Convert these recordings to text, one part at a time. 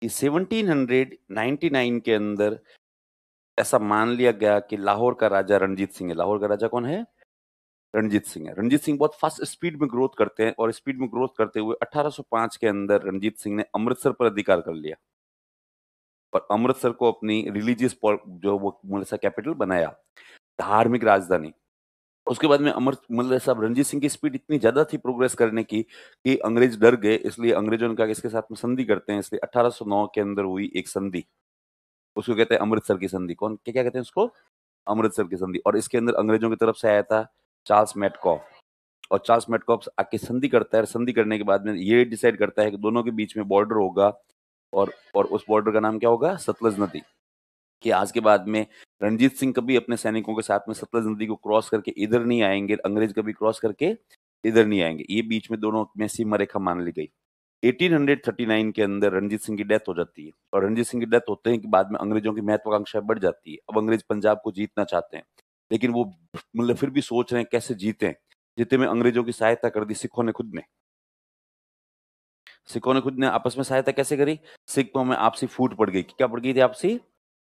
कि 1799 के अंदर ऐसा मान लिया गया कि लाहौर का राजा रणजीत सिंह है। लाहौर का राजा कौन है? रणजीत सिंह है। रणजीत सिंह बहुत फास्ट स्पीड में ग्रोथ करते हैं और स्पीड में ग्रोथ करते हुए 1805 के अंदर रणजीत सिंह ने अमृतसर पर अधिकार कर लिया और अमृतसर को अपनी रिलीजियस जो वो मतलब कैपिटल बनाया, धार्मिक राजधानी। उसके बाद में अमर मतलब साहब रणजीत सिंह की स्पीड इतनी ज्यादा थी प्रोग्रेस करने की कि अंग्रेज डर गए, इसलिए अंग्रेजों ने कहा कि इसके साथ में संधि करते हैं। इसलिए 1809 के अंदर हुई एक संधि, उसको कहते हैं अमृतसर की संधि। कौन क्या क्या कहते हैं उसको? अमृतसर की संधि। और इसके अंदर अंग्रेजों की तरफ से आया था चार्ल्स मेटकॉफ, और चार्ल्स मेटकॉफ आके संधि करता है। संधि करने के बाद में ये डिसाइड करता है कि दोनों के बीच में बॉर्डर होगा, और उस बॉर्डर का नाम क्या होगा? सतलज नदी। कि आज के बाद में रणजीत सिंह कभी अपने सैनिकों के साथ में सतलज नदी को क्रॉस करके इधर नहीं आएंगे, अंग्रेज कभी क्रॉस करके इधर नहीं आएंगे। ये बीच में दोनों में सीमा रेखा मान ली गई। 1839 के अंदर रणजीत सिंह की डेथ हो जाती है, और रणजीत सिंह की डेथ होते ही के बाद में अंग्रेजों की महत्वाकांक्षा बढ़ जाती है। अब अंग्रेज पंजाब को जीतना चाहते हैं, लेकिन वो मतलब फिर भी सोच रहे हैं कैसे जीते। जीते में अंग्रेजों की सहायता कर दी सिखों ने खुद ने। सिखों ने खुद ने आपस में सहायता कैसे करी? सिखों में आपसी फूट पड़ गई। क्या पड़ गई थी? आपसी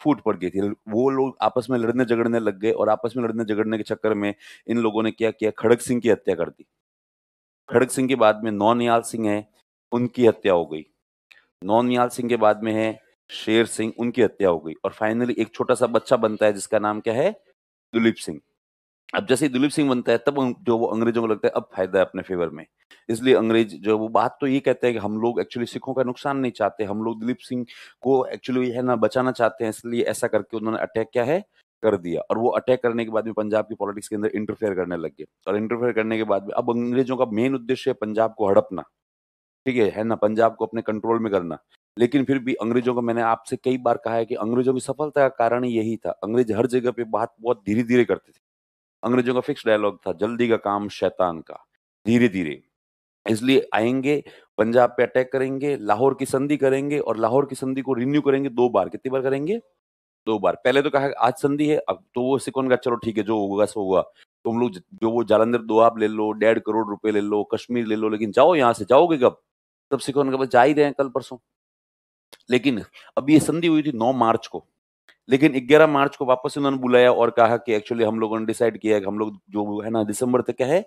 फूट पड़ गई थी। वो लोग आपस में लड़ने झगड़ने लग गए, और आपस में लड़ने झगड़ने के चक्कर में इन लोगों ने क्या किया? खड़ग सिंह की हत्या कर दी। खड़ग सिंह के बाद में नौनियाल सिंह है, उनकी हत्या हो गई। नौनियाल सिंह के बाद में है शेर सिंह, उनकी हत्या हो गई। और फाइनली एक छोटा सा बच्चा बनता है जिसका नाम क्या है? दुलीप सिंह। अब जैसे ही दिलीप सिंह बनता है तब जो वो अंग्रेजों को लगता है अब फायदा है अपने फेवर में। इसलिए अंग्रेज जो वो बात तो ये कहते हैं कि हम लोग एक्चुअली सिखों का नुकसान नहीं चाहते, हम लोग दिलीप सिंह को एक्चुअली है ना बचाना चाहते हैं। इसलिए ऐसा करके उन्होंने अटैक क्या है? कर दिया। और वो अटैक करने के बाद में पंजाब की पॉलिटिक्स के अंदर इंटरफेयर करने लग गए। और इंटरफेयर करने के बाद में अब अंग्रेजों का मेन उद्देश्य है पंजाब को हड़पना। ठीक है ना? पंजाब को अपने कंट्रोल में करना। लेकिन फिर भी अंग्रेजों को, मैंने आपसे कई बार कहा है कि अंग्रेजों की सफलता का कारण ही यही था। अंग्रेज हर जगह पे बात बहुत धीरे धीरे करते थे। अंग्रेजों का फिक्स डायलॉग था, जल्दी का काम शैतान का, धीरे धीरे। इसलिए आएंगे, पंजाब पे अटैक करेंगे, लाहौर की संधि करेंगे, और लाहौर की संधि को रिन्यू करेंगे 2 बार। कितनी बार करेंगे? 2 बार। पहले तो कहा आज संधि है, अब तो वो सिखों का चलो ठीक है जो होगा सो होगा, तुम लोग जो वो जालंधर दोआब ले लो, 1.5 करोड़ रुपए ले लो, कश्मीर ले लो, लेकिन जाओ यहाँ से। जाओगे कब? तब सिखों ने कहा बस जा ही रहे हैं कल परसों। लेकिन अब ये संधि हुई थी 9 मार्च को, लेकिन 11 मार्च को वापस उन्होंने बुलाया और कहा कि एक्चुअली हम लोगों ने डिसाइड किया है कि हम लोग जो है ना दिसंबर तक क्या है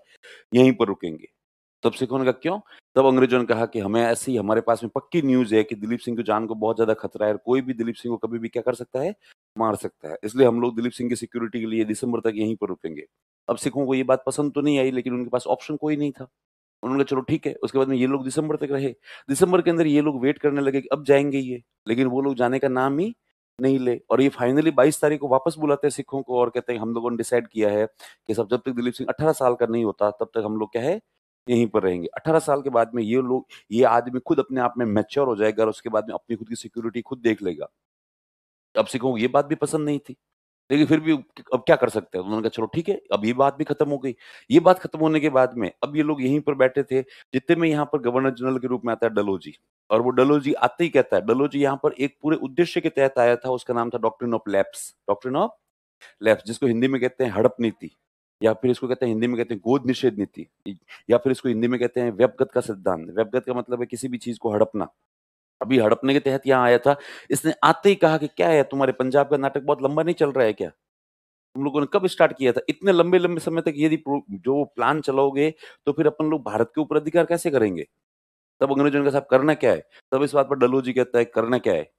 यहीं पर रुकेंगे। तब सिखों ने कहा क्यों? तब अंग्रेजों ने कहा कि हमें ऐसी हमारे पास में पक्की न्यूज है कि दिलीप सिंह की जान को बहुत ज्यादा खतरा है, और कोई भी दिलीप सिंह को कभी भी क्या कर सकता है? मार सकता है। इसलिए हम लोग दिलीप सिंह की सिक्योरिटी के लिए दिसंबर तक यहीं पर रुकेंगे। अब सिखों को ये बात पसंद तो नहीं आई, लेकिन उनके पास ऑप्शन कोई नहीं था। उन्होंने कहा चलो ठीक है। उसके बाद में ये लोग दिसंबर तक रहे। दिसंबर के अंदर ये लोग वेट करने लगे कि अब जाएंगे ये, लेकिन वो लोग जाने का नाम ही नहीं ले। और ये फाइनली 22 तारीख को वापस बुलाते हैं सिखों को, और कहते हैं हम लोगों ने डिसाइड किया है कि सब जब तक दिलीप सिंह 18 साल का नहीं होता तब तक हम लोग क्या है यहीं पर रहेंगे। 18 साल के बाद में ये लोग, ये आदमी खुद अपने आप में मैच्योर हो जाएगा, और उसके बाद में अपनी खुद की सिक्योरिटी खुद देख लेगा। अब सिखों को ये बात भी पसंद नहीं थी, लेकिन फिर भी अब क्या कर सकते हैं? उन्होंने कहा चलो ठीक है। अब ये बात भी खत्म हो गई। ये बात खत्म होने के बाद में अब ये लोग यहीं पर बैठे थे। जितने में यहाँ पर गवर्नर जनरल के रूप में आता है डलहौजी, और वो डलहौजी आते ही कहता है, डलहौजी यहाँ पर एक पूरे उद्देश्य के तहत आया था। उसका नाम था doctrine of lapse. Doctrine of lapse, जिसको हिंदी में कहते हैं हड़प नीति, या फिर इसको कहते हैं हिंदी में कहते हैं गोद निषेध नीति, या फिर इसको हिंदी में कहते हैं व्यपगत का सिद्धांत। व्यपगत का मतलब है किसी भी चीज को हड़पना। अभी हड़पने के तहत यहाँ आया था। इसने आते ही कहा कि क्या है तुम्हारे पंजाब का नाटक बहुत लंबा नहीं चल रहा है क्या? तुम लोगों ने कब स्टार्ट किया था? इतने लंबे लंबे समय तक यदि जो प्लान चलाओगे तो फिर अपन लोग भारत के ऊपर अधिकार कैसे करेंगे? तब अंग्रेजों ने कहा साहब करना क्या है? तब इस बात पर डलहौजी कहता है करना क्या है?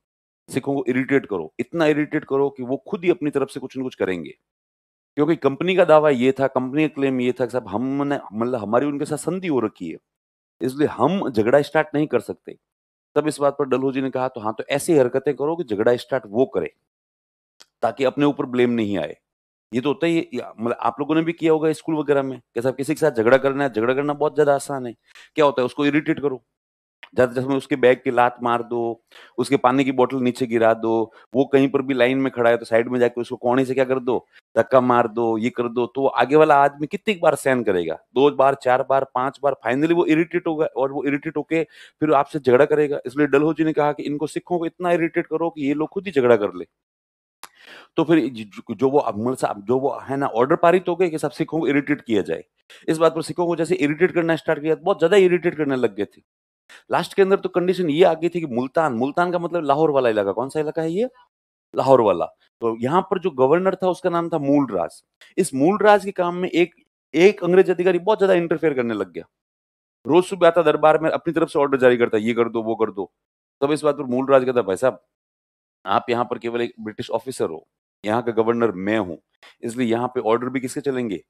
सिखों को इरिटेट करो, इतना इरिटेट करो कि वो खुद ही अपनी तरफ से कुछ न कुछ करेंगे। क्योंकि कंपनी का दावा ये था, कंपनी का क्लेम ये था कि साहब हमने मतलब हमारी उनके साथ संधि हो रखी है, इसलिए हम झगड़ा स्टार्ट नहीं कर सकते। तब इस बात पर डलहौजी ने कहा तो हाँ, तो ऐसी हरकतें करो कि झगड़ा स्टार्ट वो करे, ताकि अपने ऊपर ब्लेम नहीं आए। ये तो होता ही है, मतलब आप लोगों ने भी किया होगा स्कूल वगैरह में कि साहब किसी के साथ झगड़ा करना है, झगड़ा करना बहुत ज्यादा आसान है। क्या होता है? उसको इरिटेट करो, ज्यादा से उसके बैग की लात मार दो, उसके पानी की बोतल नीचे गिरा दो, वो कहीं पर भी लाइन में खड़ा है तो साइड में जाके उसको कोने से क्या कर दो, धक्का मार दो, ये कर दो। तो आगे वाला आदमी कितनी बार सहन करेगा? 2 बार, 4 बार, 5 बार, फाइनली वो इरिटेट होगा, और वो इरिटेट होके फिर आपसे झगड़ा करेगा। इसलिए डलहौजी ने कहा कि इनको सिखों को इतना इरिटेट करो कि ये लोग खुद ही झगड़ा कर ले। तो फिर जो वो अमल साहब जो वो है ना ऑर्डर पारित हो गए कि सब सिखों को इरिटेट किया जाए। इस बात पर सिखों को जैसे इरिटेट करना स्टार्ट किया, बहुत ज्यादा इरिटेट करने लग गए थे। लास्ट के अंदर तो कंडीशन ये आ गई थी कि मुल्तान, मुल्तान का मतलब लाहौर वाला इलाका, कौन सा इलाका है ये? लाहौर वाला। तो यहाँ पर जो गवर्नर था उसका नाम था मूलराज। इस मूलराज के काम में एक एक अंग्रेज अधिकारी बहुत ज्यादा इंटरफेयर करने लग गया। रोज सुबह आता दरबार में, अपनी तरफ से ऑर्डर जारी करता, ये कर दो वो कर दो। तब इस बात पर मूलराज कहता, भाई साहब आप यहाँ पर केवल एक ब्रिटिश ऑफिसर हो, यहाँ का गवर्नर मैं हूँ, इसलिए यहाँ पे ऑर्डर भी किसके चलेंगे?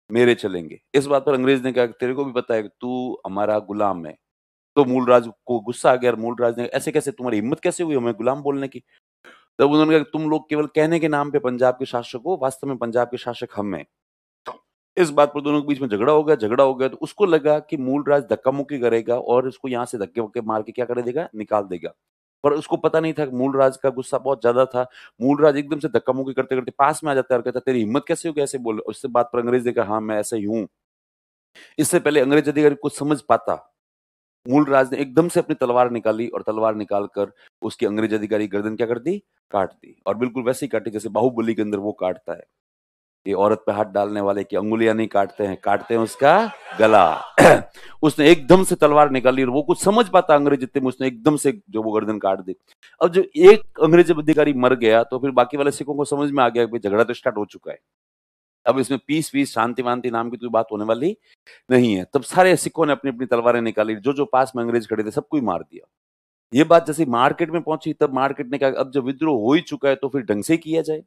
मेरे चलेंगे। इस बात पर अंग्रेज ने कहा कि तेरे को भी पता है कि तू हमारा गुलाम है। तो मूलराज को गुस्सा आ गया और मूलराज ने, ऐसे कैसे, तुम्हारी हिम्मत कैसे हुई हमें गुलाम बोलने की? तब उन्होंने कहा तुम लोग केवल कहने के नाम पे पंजाब के शासक हो, वास्तव में पंजाब के शासक हम हैं। इस बात पर दोनों के बीच में झगड़ा हो गया तो उसको लगा कि मूलराज धक्का मुक्की करेगा और इसको यहाँ से धक्के वक्के मार के क्या कर देगा, निकाल देगा। पर उसको पता नहीं था कि मूलराज का गुस्सा बहुत ज्यादा था। मूलराज एकदम से धक्का मुक्की करते करते पास में आ जाता है और कहता, तेरी हिम्मत कैसे हो गया ऐसे बोल? उससे बात पर अंग्रेज ने कहा, हाँ मैं ऐसा ही हूँ। इससे पहले अंग्रेज अधिकारी कुछ समझ पाता, मूलराज ने एकदम से अपनी तलवार निकाली और तलवार निकालकर उसकी अंग्रेज अधिकारी की गर्दन क्या कर दी, काट दी। और बिल्कुल वैसे ही काटी जैसे बाहुबली के अंदर वो काटता है। ये औरत पे हाथ डालने वाले की अंगुलियां नहीं काटते हैं उसका गला। उसने एकदम से तलवार निकाली और वो कुछ समझ पाता अंग्रेज, इतने में उसने एकदम से जो वो गर्दन काट दी। अब जो एक अंग्रेज अधिकारी मर गया तो फिर बाकी वाले सिखों को समझ में आ गया कि झगड़ा तो स्टार्ट हो चुका है, अब इसमें पीस वीस शांति वांति नाम की कोई बात होने वाली नहीं है। तब सारे सिखों ने अपनी अपनी तलवारें निकाली, जो जो पास में अंग्रेज खड़े थे सबको ही मार दिया। ये बात जैसे मार्केट में पहुंची तब मार्केट ने कहा अब जब विद्रोह हो ही चुका है तो फिर ढंग से किया जाए।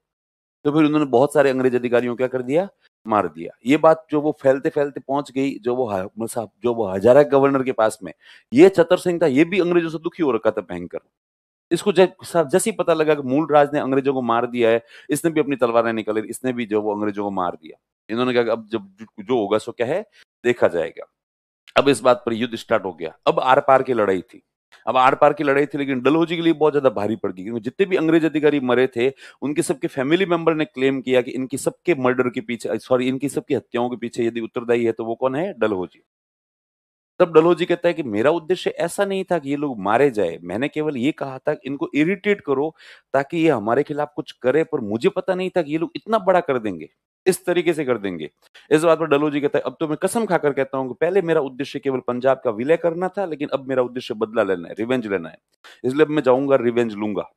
तो फिर उन्होंने बहुत सारे अंग्रेज अधिकारियों को क्या कर दिया, मार दिया। ये बात जो वो फैलते फैलते पहुंच गई, जो वो हजारा गवर्नर के पास में, ये चतर सिंह था, ये भी अंग्रेजों से दुखी हो रखा था भयंकर। इसको जैसे ही पता लगा कि मूलराज ने अंग्रेजों को मार दिया है, इसने भी अपनी तलवारें निकाली, इसने भी जो वो अंग्रेजों को मार दिया। इन्होंने कहा कि अब जब जो होगा सो क्या है, देखा जाएगा। अब इस बात पर युद्ध स्टार्ट हो गया। अब आर पार की लड़ाई थी। अब आर पार की लड़ाई थी लेकिन डलहौजी के लिए बहुत ज्यादा भारी पड़ गई, क्योंकि जितने भी अंग्रेज अधिकारी मरे थे उनके सबके फैमिली मेंबर ने क्लेम किया कि इनकी सबके मर्डर के पीछे, सॉरी, इनकी सबकी हत्याओं के पीछे यदि उत्तरदायी है तो वो कौन है, डलहौजी। तब डलहौजी कहता है कि मेरा उद्देश्य ऐसा नहीं था कि ये लोग मारे जाए, मैंने केवल ये कहा था कि इनको इरिटेट करो ताकि ये हमारे खिलाफ कुछ करे, पर मुझे पता नहीं था कि ये लोग इतना बड़ा कर देंगे, इस तरीके से कर देंगे। इस बात पर डलहौजी कहता है अब तो मैं कसम खाकर कहता हूं कि पहले मेरा उद्देश्य केवल पंजाब का विलय करना था, लेकिन अब मेरा उद्देश्य बदला लेना है, रिवेंज लेना है, इसलिए अब मैं जाऊंगा, रिवेंज लूंगा।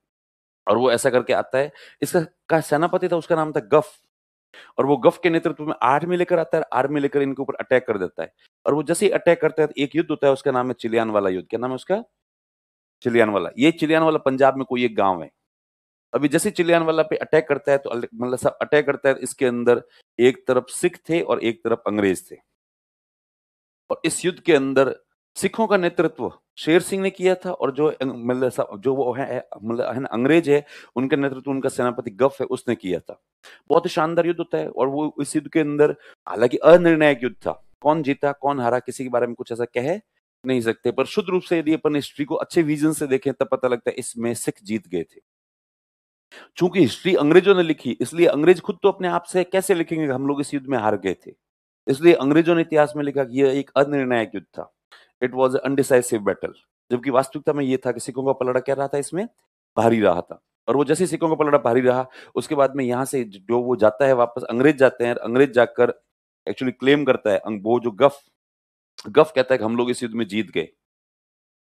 और वो ऐसा करके आता है। इसका का सेनापति था, उसका नाम था गफ। और वो गफ के नेतृत्व में आर्मी लेकर आता है, आर्मी लेकर इनके ऊपर अटैक कर देता है। और वो जैसे ही अटैक करता है तो एक युद्ध होता है, उसका नाम है चिलियान वाला युद्ध। क्या नाम है उसका? चिलियान वाला। ये चिलियान वाला पंजाब में कोई एक गांव है। अभी जैसे चिलियान वाला पे अटैक करता है तो मतलब सब अटैक करता है, इसके अंदर एक तरफ सिख थे और एक तरफ अंग्रेज थे। और इस युद्ध के अंदर सिखों का नेतृत्व शेर सिंह ने किया था, और जो जो वो है ना अंग्रेज है, उनका नेतृत्व उनका सेनापति गफ है उसने किया था। बहुत ही शानदार युद्ध होता है। और वो इस युद्ध के अंदर हालांकि अनिर्णायक युद्ध था, कौन जीता कौन हारा किसी के बारे में कुछ ऐसा कह नहीं सकते, पर शुद्ध रूप से यदि अपन हिस्ट्री को अच्छे विजन से देखें तब पता लगता है इसमें सिख जीत गए थे। चूंकि हिस्ट्री अंग्रेजों ने लिखी, इसलिए अंग्रेज खुद तो अपने आप से कैसे लिखेंगे कि हम लोग इस युद्ध में हार गए थे। इसलिए अंग्रेजों ने इतिहास में लिखा कि यह एक अनिर्णायक युद्ध था, इट वॉज अनडिसाइसिव बैटल। जबकि वास्तविकता में यह था कि सिखों का पलड़ा क्या रहा था, इसमें भारी रहा था। और वो जैसे सिखों का पलड़ा भारी रहा, उसके बाद में यहाँ से जो वो जाता है वापस, अंग्रेज जाते हैं, अंग्रेज जाकर एक्चुअली क्लेम करता है, वो जो गफ गफ कहता है कि हम लोग इस युद्ध में जीत गए।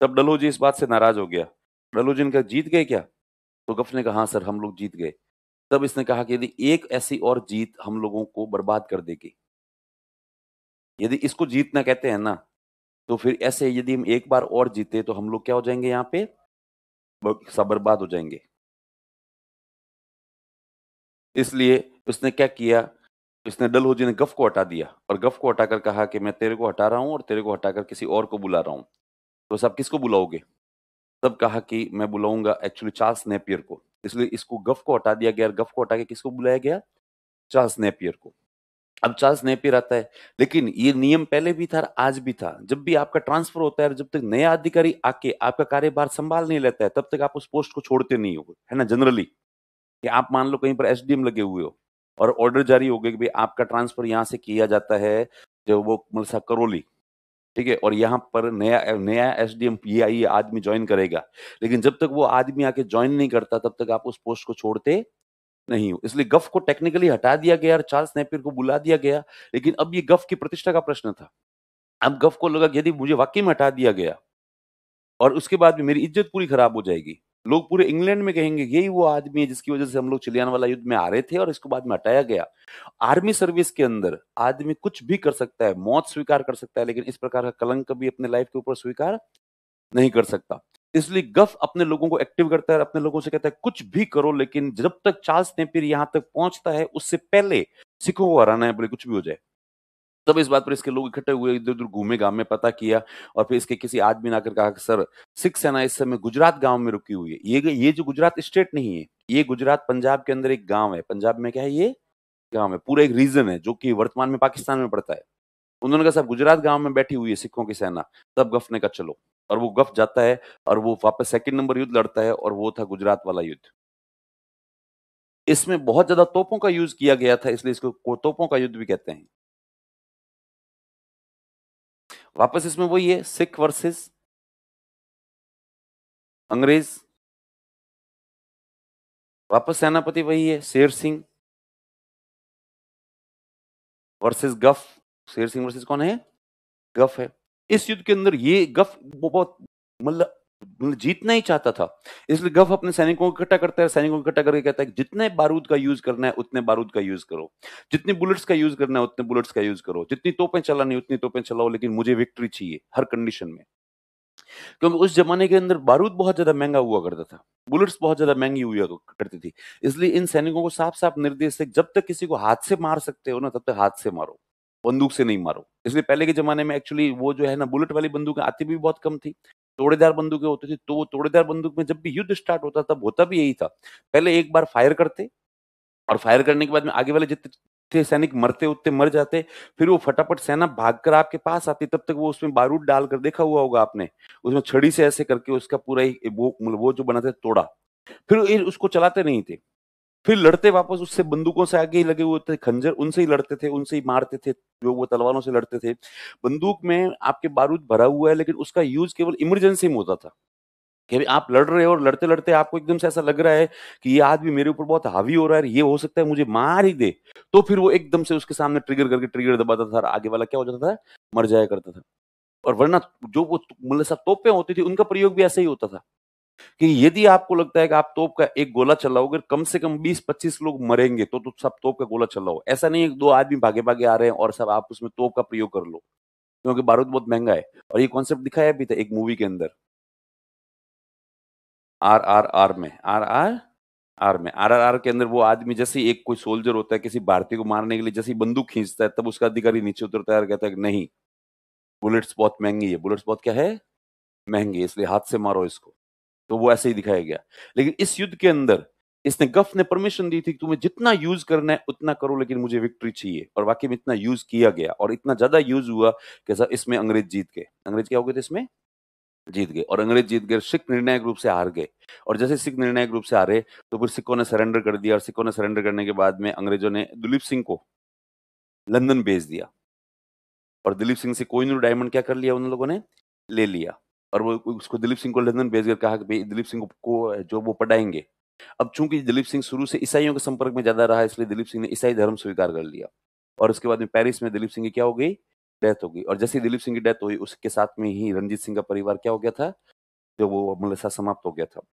तब डलहौजी इस बात से नाराज हो गया। डलहौजी ने कहा जीत गए क्या? तो गफ ने कहा हाँ सर हम लोग जीत गए। तब इसने कहा कि यदि एक ऐसी और जीत हम लोगों को बर्बाद कर देगी, यदि इसको जीतना कहते हैं ना, तो फिर ऐसे यदि हम एक बार और जीते तो हम लोग क्या हो जाएंगे, यहाँ पे सब बर्बाद हो जाएंगे। इसलिए उसने क्या किया, इसने डलहौजी ने गफ को हटा दिया और गफ को हटाकर कहा कि मैं तेरे को हटा रहा हूं और तेरे को हटाकर किसी और को बुला रहा हूं। तो सब किसको बुलाओगे? तब कहा कि मैं बुलाऊंगा एक्चुअली चार्ल्स नेपियर को। इसलिए इसको गफ को हटा दिया गया और गफ को हटा के किसको बुलाया गया, चार्ल्स नेपियर को। अब चार्ल्स नेपियर आता है, लेकिन ये नियम पहले भी था आज भी था, जब भी आपका ट्रांसफर होता है, जब तक नया अधिकारी आके आपका कार्यभार संभाल नहीं लेता है तब तक आप उस पोस्ट को छोड़ते नहीं हो, है ना। जनरली कि आप मान लो कहीं पर एसडीएम लगे हुए हो और ऑर्डर जारी हो गया कि भाई आपका ट्रांसफर यहाँ से किया जाता है, जो वो मतलब करौली, ठीक है, और यहाँ पर नया नया एसडीएम ये आदमी ज्वाइन करेगा, लेकिन जब तक वो आदमी आके ज्वाइन नहीं करता तब तक आप उस पोस्ट को छोड़ते नहीं हो। इसलिए गफ को टेक्निकली हटा दिया गया और चार्ल्स नेपियर को बुला दिया गया। लेकिन अब ये गफ की प्रतिष्ठा का प्रश्न था। अब गफ को लगा कि यदि मुझे वाकई में हटा दिया गया और उसके बाद भी मेरी इज़्ज़त पूरी खराब हो जाएगी। लोग पूरे इंग्लैंड में कहेंगे यही वो आदमी है जिसकी वज़ह से हम लोग चिलियान वाला युद्ध में हारे थे और इसको बाद में हटाया गया। आर्मी सर्विस के अंदर आदमी कुछ भी कर सकता है, मौत स्वीकार कर सकता है, लेकिन इस प्रकार का कलंक कभी अपने लाइफ़ के ऊपर स्वीकार नहीं कर सकता। इसलिए गफ अपने लोगों को एक्टिव करता है और अपने लोगों से कहता है कुछ भी करो, लेकिन जब तक चार्ल्स नेपियर यहाँ तक पहुँचता है उससे पहले सिखों को हराना है, भले कुछ भी हो जाए। तब इस बात पर इसके लोग इकट्ठे हुए, इधर-उधर घूमे-घामे, पता किया और फिर इसके किसी आदमी ने आकर कहा कि सर, सिख सेना इस समय गुजरात गाँव में रुकी हुई है। ये जो गुजरात स्टेट नहीं है, ये गुजरात पंजाब के अंदर एक गाँव है। पंजाब में क्या है ये? गाँव है। पूरा एक रीजन है जो कि वर्तमान में पाकिस्तान में पड़ता है। उन्होंने कहा साहब गुजरात गाँव में बैठी हुई है सिखों की सेना। तब गफ ने कहा चलो और वो गफ जाता है और वो वापस सेकंड नंबर युद्ध लड़ता है और वो था गुजरात वाला युद्ध। इसमें बहुत ज़्यादा तोपों का यूज़ किया गया था, इसलिए इसको तोपों का युद्ध भी कहते हैं। वापस इसमें वही है, सिख वर्सेस अंग्रेज। वापस सेनापति वही है, शेर सिंह वर्सेस गफ। शेर सिंह वर्सेस कौन है? गफ है। इस युद्ध के अंदर ये गफ बहुत मतलब जीतना ही चाहता था। इसलिए गफ अपने सैनिकों को इकट्ठा करता है, सैनिकों को इकट्ठा करके कहता है कि जितने बारूद का यूज़ करना है, उतने बारूद का यूज़ करो। जितनी बुलेट्स का यूज़ करना है, उतने बुलेट्स का यूज़ करो। जितनी तोपें चलानी है, उतनी तोपें चलाओ, लेकिन मुझे विक्ट्री चाहिए, हर कंडीशन में। क्योंकि उस ज़माने के अंदर बारूद बहुत ज़्यादा महँगा हुआ करता था। बुलेट्स बहुत ज़्यादा महँगी हुआ करती थी। इसलिए इन सैनिकों को साफ-साफ निर्देश है, जब तक किसी को हाथ से मार सकते हो ना, तब तक हाथ से मारो, बंदूक से नहीं मारो। इसलिए पहले के ज़माने में एक्चुअली वो जो है ना, बुलेट वाली बंदूकें आती भी बहुत कम थी। तोड़ेदार बंदूकें होती थी, तो वो तोड़ेदार बंदूक में जब भी युद्ध स्टार्ट होता, तब होता भी यही था। पहले एक बार फायर करते और फायर करने के बाद में आगे वाले जितने थे सैनिक मरते उतने मर जाते, फिर वो फटाफट सेना भागकर आपके पास आती, तब तक वो उसमें बारूद डालकर देखा हुआ होगा आपने, उसमें छड़ी से ऐसे करके उसका पूरा ही वो मतलब वो जो बनाते थे तोड़ा, फिर ये उसको चलाते नहीं थे। फिर लड़ते वापस उससे बंदूकों से आगे ही लगे हुए थे, खंजर उनसे ही लड़ते थे, उनसे ही मारते थे, जो वो तलवारों से लड़ते थे। बंदूक में आपके बारूद भरा हुआ है, लेकिन उसका यूज़ केवल इमरजेंसी में होता था। कि अभी आप लड़ रहे हो और लड़ते-लड़ते आपको एकदम से ऐसा लग रहा है कि ये आदमी मेरे ऊपर बहुत हावी हो रहा है, ये हो सकता है मुझे मार ही दे। तो फिर वो एकदम से उसके सामने ट्रिगर करके ट्रिगर दबाता था और आगे वाला क्या हो जाता था, मर जाया करता था। और वरना जो वो मतलब सब तोपें होती थी, उनका प्रयोग भी ऐसा ही होता था कि यदि आपको लगता है कि आप तोप का एक गोला चलाओगे, कम से कम 20-25 लोग मरेंगे, तो सब तोप का गोला चलाओ। ऐसा नहीं है कि 2 आदमी भागे-भागे आ रहे हैं और सब आप उसमें तोप का प्रयोग कर लो, क्योंकि बारूद बहुत महँगा है। और ये कॉन्सेप्ट दिखाया भी था एक मूवी के अंदर। आरआरआर में आरआरआर के अंदर वो आदमी जैसे ही एक कोई सोल्जर होता है किसी भारतीय को मारने के लिए जैसे ही बंदूक खींचता है तब उसका अधिकारी नीचे उतरता है और कहता है कि नहीं, बुलेट्स बहुत महंगी है। बुलेट्स बहुत क्या है? महंगी है, इसलिए हाथ से मारो इसको। तो वो ऐसे ही दिखाया गया। लेकिन इस युद्ध के अंदर इसने गफ ने परमिशन दी थी कि तुम्हें जितना यूज़ करना है उतना करो, लेकिन मुझे विक्ट्री चाहिए। और वाक़ई में इतना यूज़ किया गया और इतना ज़्यादा यूज़ हुआ कि इसमें अंग्रेज़ जीत गए। अंग्रेज़ क्या हो गए थे इसमें? जीत गए और अंग्रेज जीत गए, सिख निर्णायक रूप से हार गए और जैसे सिख निर्णायक रूप से हारे, तो फिर सिखों ने सरेंडर कर दिया और सिखों ने सरेंडर करने के बाद में अंग्रेजों ने दुलीप सिंह को लंदन भेज दिया और दिलीप सिंह से कोहिनूर डायमंड क्या कर लिया उन लोगों ने? ले लिया और वो उसको दिलीप सिंह को लंदन भेज कर कहा कि भई दिलीप सिंह को जो वो पढ़ाएँगे। अब चूँकि दिलीप सिंह शुरू से ईसाइयों के संपर्क में ज़्यादा रहा, इसलिए दिलीप सिंह ने ईसाई धर्म स्वीकार कर लिया और उसके बाद में पेरिस में दिलीप सिंह की क्या हो गई? डेथ हो गई और जैसे ही दिलीप सिंह की डेथ हुई, उसके साथ में ही रणजीत सिंह का परिवार क्या हो गया था? जो वो मूलतः समाप्त हो गया था।